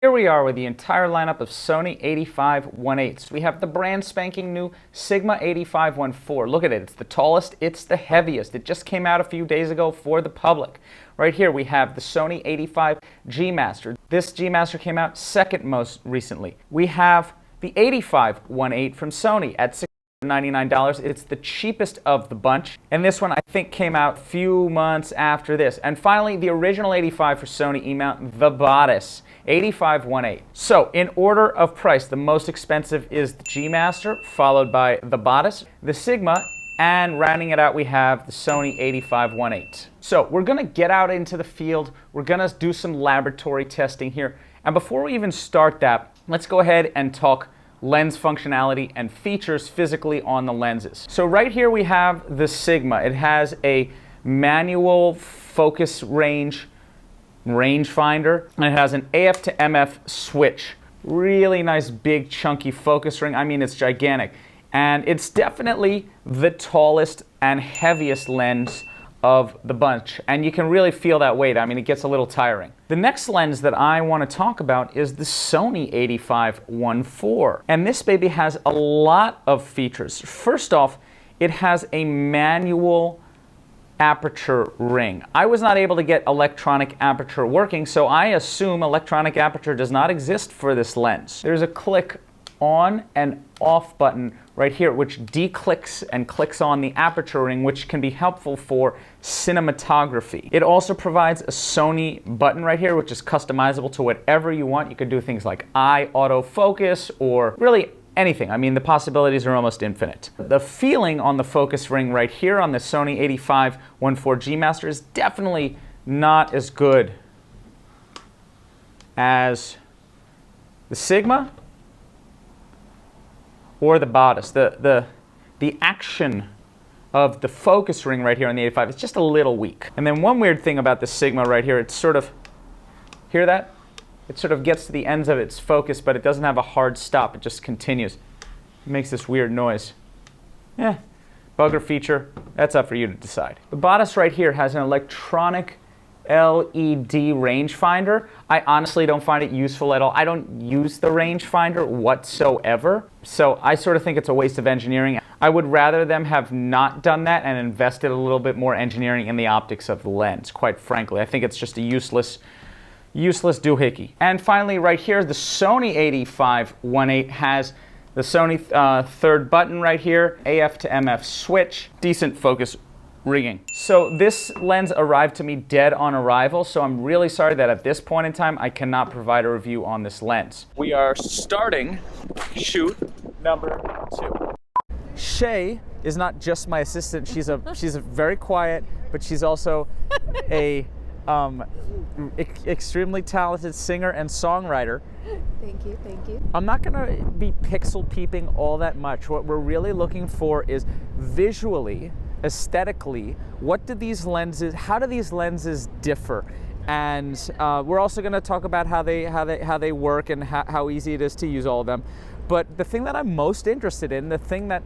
Here we are with the entire lineup of Sony 85-1.8s. We have the brand spanking new Sigma 85-1.4. Look at it, it's the tallest, it's the heaviest. It just came out a few days ago for the public. Right here we have the Sony 85 GMaster. This GMaster came out second most recently. We have the 85-1.8 from Sony at $699. It's the cheapest of the bunch, and this one I think came out a few months after this. And finally, the original 85 for Sony E-mount, the Batis 85-1.8. So in order of price, the most expensive is the GMaster, followed by the Batis, the Sigma, and rounding it out we have the Sony 85-1.8. So we're gonna get out into the field, we're gonna do some laboratory testing here, and before we even start that, let's go ahead and talk lens functionality and features physically on the lenses. So right here we have the Sigma. It has a manual focus rangefinder, and it has an AF to MF switch. Really nice big chunky focus ring. I mean, it's gigantic. And it's definitely the tallest and heaviest lens of the bunch, and you can really feel that weight. I mean, it gets a little tiring. The next lens that I want to talk about is the Sony 85-1.4, and this baby has a lot of features. First off, it has a manual aperture ring. I was not able to get electronic aperture working, so I assume electronic aperture does not exist for this lens. There's a click on and off button right here, which declicks and clicks on the aperture ring, which can be helpful for cinematography. It also provides a Sony button right here, which is customizable to whatever you want. You could do things like eye autofocus or really anything. I mean, the possibilities are almost infinite. The feeling on the focus ring right here on the Sony 85-1.4 GMaster is definitely not as good as the Sigma or the Batis. The action of the focus ring right here on the 85 is just a little weak. And then one weird thing about the Sigma right here, it's sort of, hear that? It sort of gets to the ends of its focus, but it doesn't have a hard stop. It just continues. It makes this weird noise. Bugger feature, that's up for you to decide. The Batis right here has an electronic LED rangefinder. I honestly don't find it useful at all. I don't use the rangefinder whatsoever, so I sort of think it's a waste of engineering. I would rather them have not done that and invested a little bit more engineering in the optics of the lens, quite frankly. I think it's just a useless doohickey. And finally, right here, the Sony 85-1.8 has the Sony third button right here, AF to MF switch, decent focus rigging. So this lens arrived to me dead on arrival, so I'm really sorry that at this point in time I cannot provide a review on this lens. We are starting shoot number 2. Shay is not just my assistant, she's a very quiet, but she's also a extremely talented singer and songwriter. Thank you, thank you. I'm not gonna be pixel peeping all that much. What we're really looking for is visually, aesthetically, what do these lenses, how do these lenses differ? And we're also going to talk about how they work and how easy it is to use all of them. But the thing that I'm most interested in, the thing that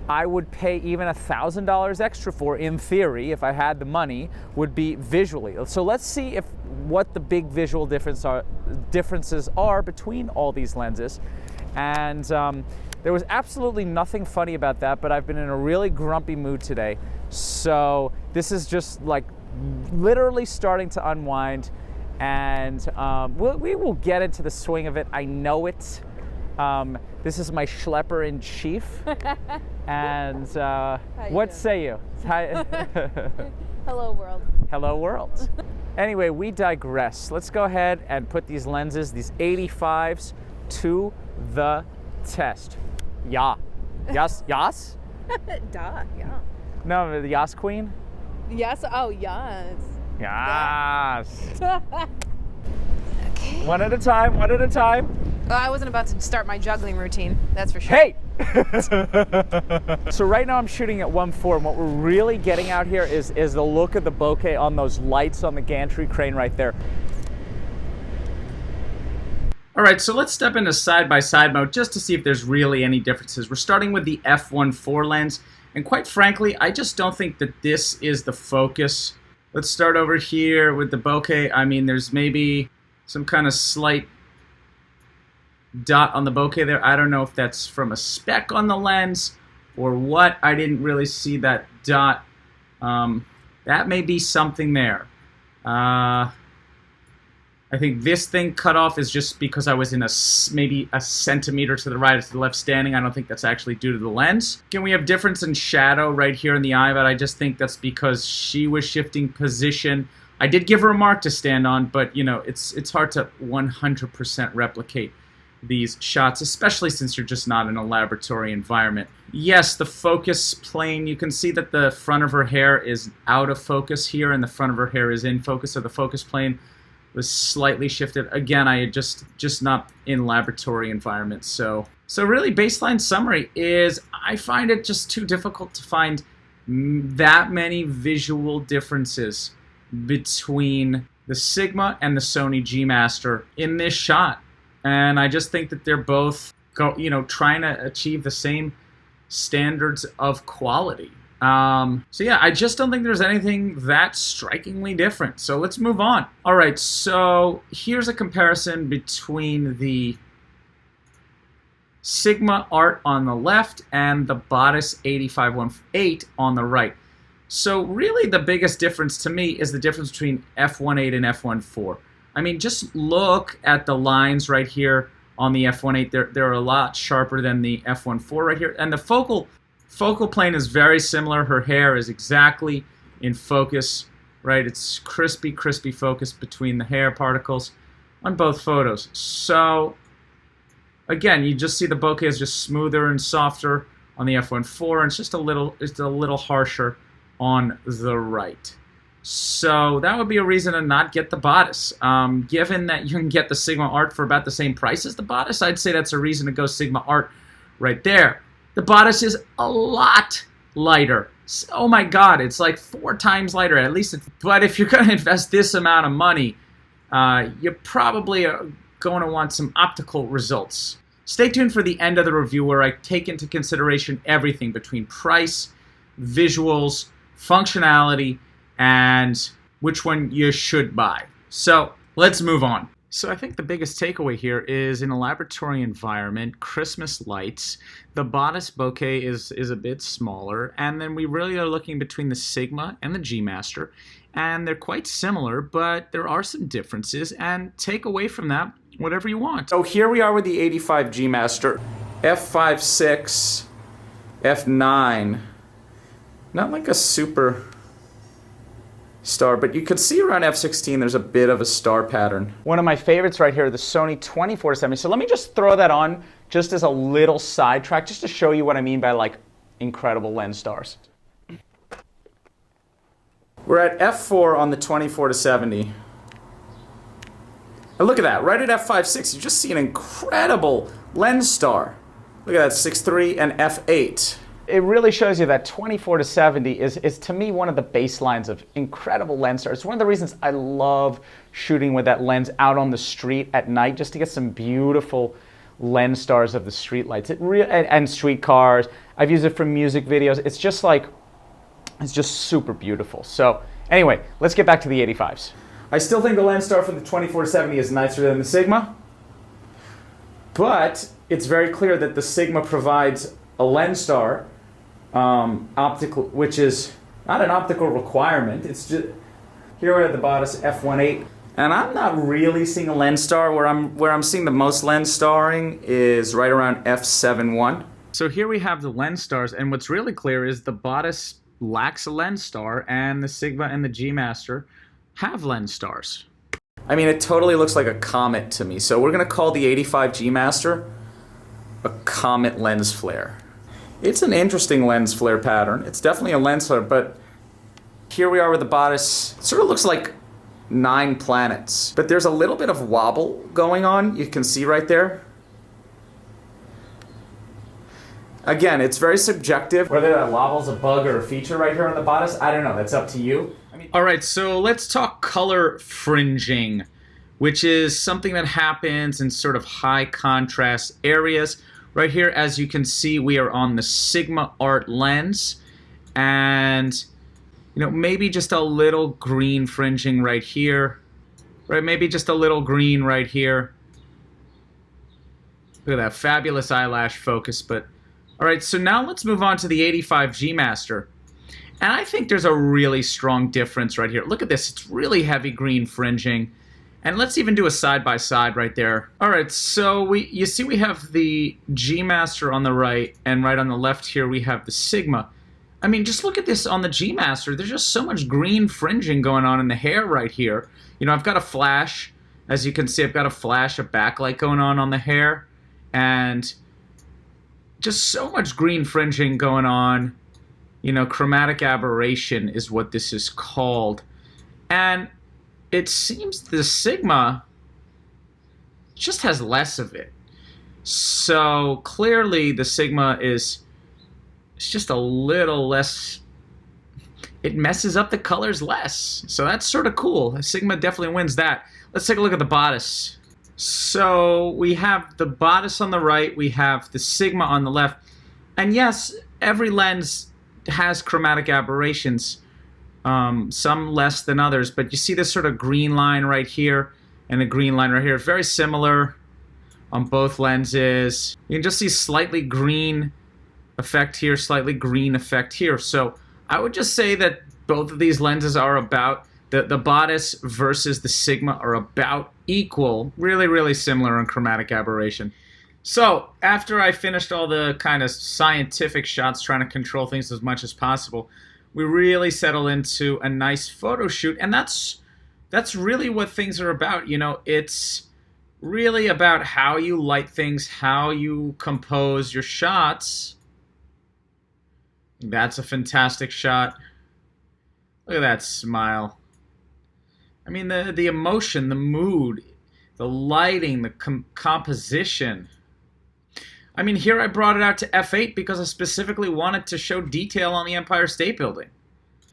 I would pay even $1,000 extra for, in theory, if I had the money, would be visually. So let's see what the big visual differences are between all these lenses. And there was absolutely nothing funny about that, but I've been in a really grumpy mood today. So this is just like literally starting to unwind, and we will get into the swing of it. I know it. This is my schlepper in chief. And what say you? Hello, world. Hello, world. Anyway, we digress. Let's go ahead and put these lenses, these 85s, to the test. Yeah. Yes? Yes? Duh, yeah. No, the Yas Queen? Yes, oh, yes. Yes. Okay. One at a time, one at a time. Well, I wasn't about to start my juggling routine, that's for sure. Hey! So right now I'm shooting at 1.4, and what we're really getting out here is the look of the bokeh on those lights on the gantry crane right there. All right, so let's step into side-by-side mode just to see if there's really any differences. We're starting with the f1.4 lens, and quite frankly, I just don't think that this is the focus. Let's start over here with the bokeh. I mean, there's maybe some kind of slight dot on the bokeh there. I don't know if that's from a speck on the lens or what. I didn't really see that dot. That may be something there. I think this thing cut off is just because I was in maybe a centimeter to the right or to the left standing. I don't think that's actually due to the lens. Again, we have difference in shadow right here in the eye, but I just think that's because she was shifting position. I did give her a mark to stand on, but you know, it's hard to 100% replicate these shots, especially since you're just not in a laboratory environment. Yes, the focus plane, you can see that the front of her hair is out of focus here and the front of her hair is in focus, so the focus plane was slightly shifted. Again, I had just not in laboratory environments. So really, baseline summary is I find it just too difficult to find that many visual differences between the Sigma and the Sony GMaster in this shot. And I just think that they're both trying to achieve the same standards of quality. So yeah, I just don't think there's anything that strikingly different. So let's move on. All right, so here's a comparison between the Sigma Art on the left and the Batis 8518 on the right. So really the biggest difference to me is the difference between f1.8 and f1.4. I mean, just look at the lines right here on the f1.8. They're a lot sharper than the f1.4 right here. And the focal plane is very similar. Her hair is exactly in focus, right? It's crispy focus between the hair particles on both photos. So again, you just see the bokeh is just smoother and softer on the f1.4, and it's just a little harsher on the right. So that would be a reason to not get the Batis. Given that you can get the Sigma Art for about the same price as the Batis, I'd say that's a reason to go Sigma Art right there. The Batis is a lot lighter. Oh my God, it's like 4 times lighter, at least. But if you're going to invest this amount of money, you're probably going to want some optical results. Stay tuned for the end of the review where I take into consideration everything between price, visuals, functionality, and which one you should buy. So let's move on. So I think the biggest takeaway here is in a laboratory environment, Christmas lights, the Batis bokeh is a bit smaller, and then we really are looking between the Sigma and the GMaster, and they're quite similar, but there are some differences, and take away from that whatever you want. So here we are with the 85 GMaster, f5.6, f9, not like a super star, but you could see around f16 there's a bit of a star pattern. One of my favorites right here, the Sony 24-70. So let me just throw that on just as a little sidetrack, just to show you what I mean by like incredible lens stars. We're at f4 on the 24-70. And look at that, right at f5.6, you just see an incredible lens star. Look at that, 6.3 and f8. It really shows you that 24-70 is to me one of the baselines of incredible lens stars. It's one of the reasons I love shooting with that lens out on the street at night, just to get some beautiful lens stars of the street lights. And street cars. I've used it for music videos. It's just super beautiful. So anyway, let's get back to the 85s. I still think the lens star for the 24-70 is nicer than the Sigma, but it's very clear that the Sigma provides a lens star optical, which is not an optical requirement. It's just here at the Batis f1.8, and I'm not really seeing a lens star. Where I'm seeing the most lens starring is right around f7.1. So here we have the lens stars, and what's really clear is the Batis lacks a lens star, and the Sigma and the GMaster have lens stars. I mean, it totally looks like a comet to me. So we're gonna call the 85 GMaster a comet lens flare. It's an interesting lens flare pattern. It's definitely a lens flare, but here we are with the Batis. It sort of looks like 9 planets, but there's a little bit of wobble going on. You can see right there. Again, it's very subjective. Whether that wobble's a bug or a feature right here on the Batis, I don't know. That's up to you. All right, so let's talk color fringing, which is something that happens in sort of high contrast areas. Right here, as you can see, we are on the Sigma Art lens, and maybe just a little green fringing right here, right? Maybe just a little green right here. Look at that fabulous eyelash focus. But all right, so now let's move on to the 85 GMaster. And I think there's a really strong difference right here. Look at this. It's really heavy green fringing. And let's even do a side-by-side right there. All right, so you see we have the GMaster on the right, and right on the left here we have the Sigma. I mean, just look at this on the GMaster. There's just so much green fringing going on in the hair right here. You know, I've got a flash. As you can see, I've got a flash, a backlight going on the hair. And just so much green fringing going on. You know, chromatic aberration is what this is called. And it seems the Sigma just has less of it. So clearly the Sigma it's just a little less, it messes up the colors less. So that's sort of cool. The Sigma definitely wins that. Let's take a look at the Batis. So we have the Batis on the right, we have the Sigma on the left. And yes, every lens has chromatic aberrations, some less than others, but you see this sort of green line right here and a green line right here. It's very similar on both lenses. You can just see slightly green effect here, slightly green effect here. So I would just say that both of these lenses are about, the Batis versus the Sigma are about equal, really, really similar on chromatic aberration. So after I finished all the kind of scientific shots, trying to control things as much as possible, we really settle into a nice photo shoot, and that's really what things are about. You know, it's really about how you light things, how you compose your shots. That's a fantastic shot. Look at that smile. I mean, the emotion, the mood, the lighting, the composition. I mean, here I brought it out to f8 because I specifically wanted to show detail on the Empire State Building.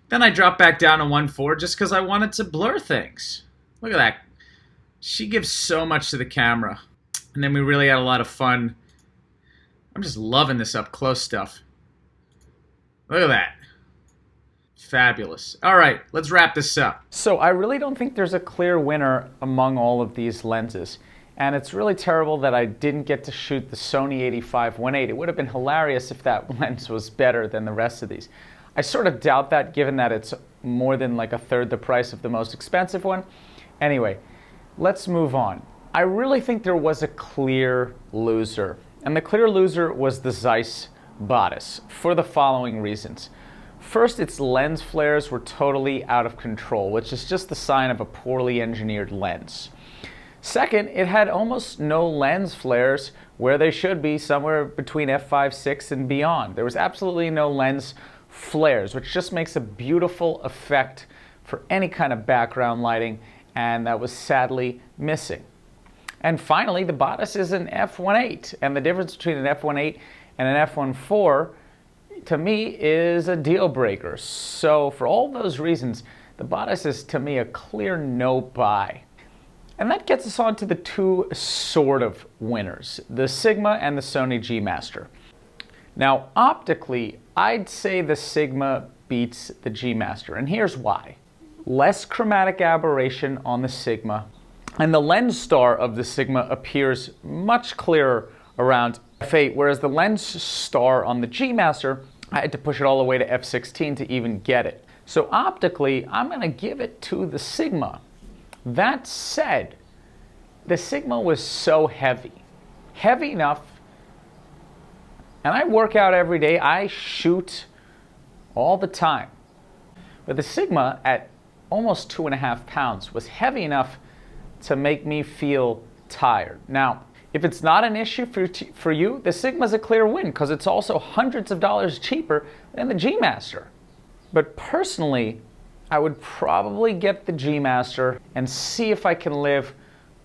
Then I dropped back down to 1.4 just because I wanted to blur things. Look at that. She gives so much to the camera. And then we really had a lot of fun. I'm just loving this up close stuff. Look at that. Fabulous. All right, let's wrap this up. So I really don't think there's a clear winner among all of these lenses. And it's really terrible that I didn't get to shoot the Sony 85-1.8. It would have been hilarious if that lens was better than the rest of these. I sort of doubt that, given that it's more than like a third the price of the most expensive one. Anyway, let's move on. I really think there was a clear loser. And the clear loser was the Zeiss Batis for the following reasons. First, its lens flares were totally out of control, which is just the sign of a poorly engineered lens. Second, it had almost no lens flares where they should be, somewhere between f5.6 and beyond. There was absolutely no lens flares, which just makes a beautiful effect for any kind of background lighting, and that was sadly missing. And finally, the Batis is an f1.8, and the difference between an f1.8 and an f1.4 to me is a deal breaker. So for all those reasons, the Batis is to me a clear no buy. And that gets us on to the two sort of winners, the Sigma and the Sony GMaster. Now optically, I'd say the Sigma beats the GMaster, and here's why. Less chromatic aberration on the Sigma, and the lens star of the Sigma appears much clearer around f8, whereas the lens star on the GMaster, I had to push it all the way to f16 to even get it. So optically, I'm going to give it to the Sigma. That said, the Sigma was so heavy enough, and I work out every day, I shoot all the time. But the Sigma at almost 2.5 pounds was heavy enough to make me feel tired. Now, if it's not an issue for you, the Sigma's a clear win because it's also hundreds of dollars cheaper than the GMaster. But personally, I would probably get the GMaster and see if I can live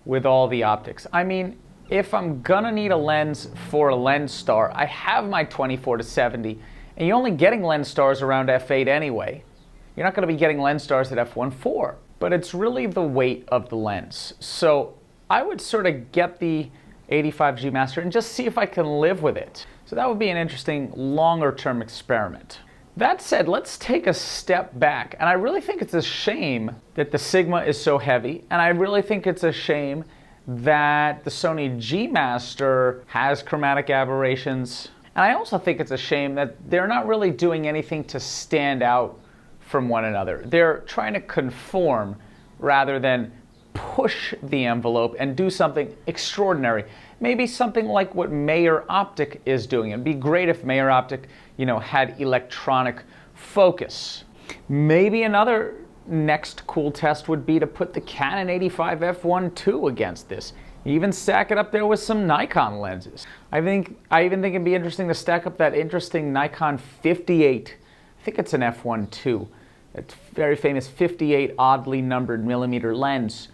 with all the optics. I mean, if I'm gonna need a lens for a lens star, I have my 24-70, and you're only getting lens stars around f8 anyway. You're not gonna be getting lens stars at f1.4, but it's really the weight of the lens. So I would sort of get the 85 GMaster and just see if I can live with it. So that would be an interesting longer term experiment. That said, let's take a step back, and I really think it's a shame that the Sigma is so heavy, and I really think it's a shame that the Sony GMaster has chromatic aberrations. And I also think it's a shame that they're not really doing anything to stand out from one another. They're trying to conform rather than push the envelope and do something extraordinary. Maybe something like what Mayer Optic is doing. It'd be great if Mayer Optic, had electronic focus. Maybe another next cool test would be to put the Canon 85 f1.2 against this. Even stack it up there with some Nikon lenses. I even think it'd be interesting to stack up that interesting Nikon 58. I think it's an f1.2. It's very famous 58 oddly numbered millimeter lens.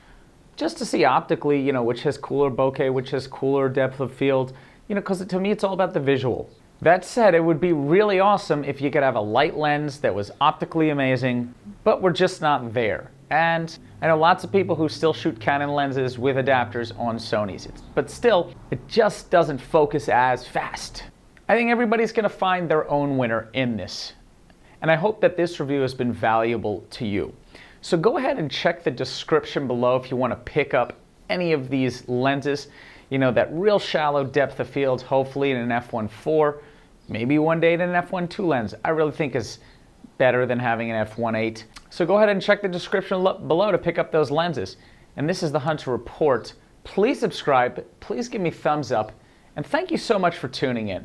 Just to see optically, which has cooler bokeh, which has cooler depth of field, because to me it's all about the visual. That said, it would be really awesome if you could have a light lens that was optically amazing, but we're just not there. And I know lots of people who still shoot Canon lenses with adapters on Sonys, but still, it just doesn't focus as fast. I think everybody's going to find their own winner in this. And I hope that this review has been valuable to you. So go ahead and check the description below if you want to pick up any of these lenses. That real shallow depth of field, hopefully in an f1.4, maybe one day in an f1.2 lens, I really think is better than having an f1.8. So go ahead and check the description below to pick up those lenses. And this is the Hunter Report. Please subscribe, please give me thumbs up, and thank you so much for tuning in.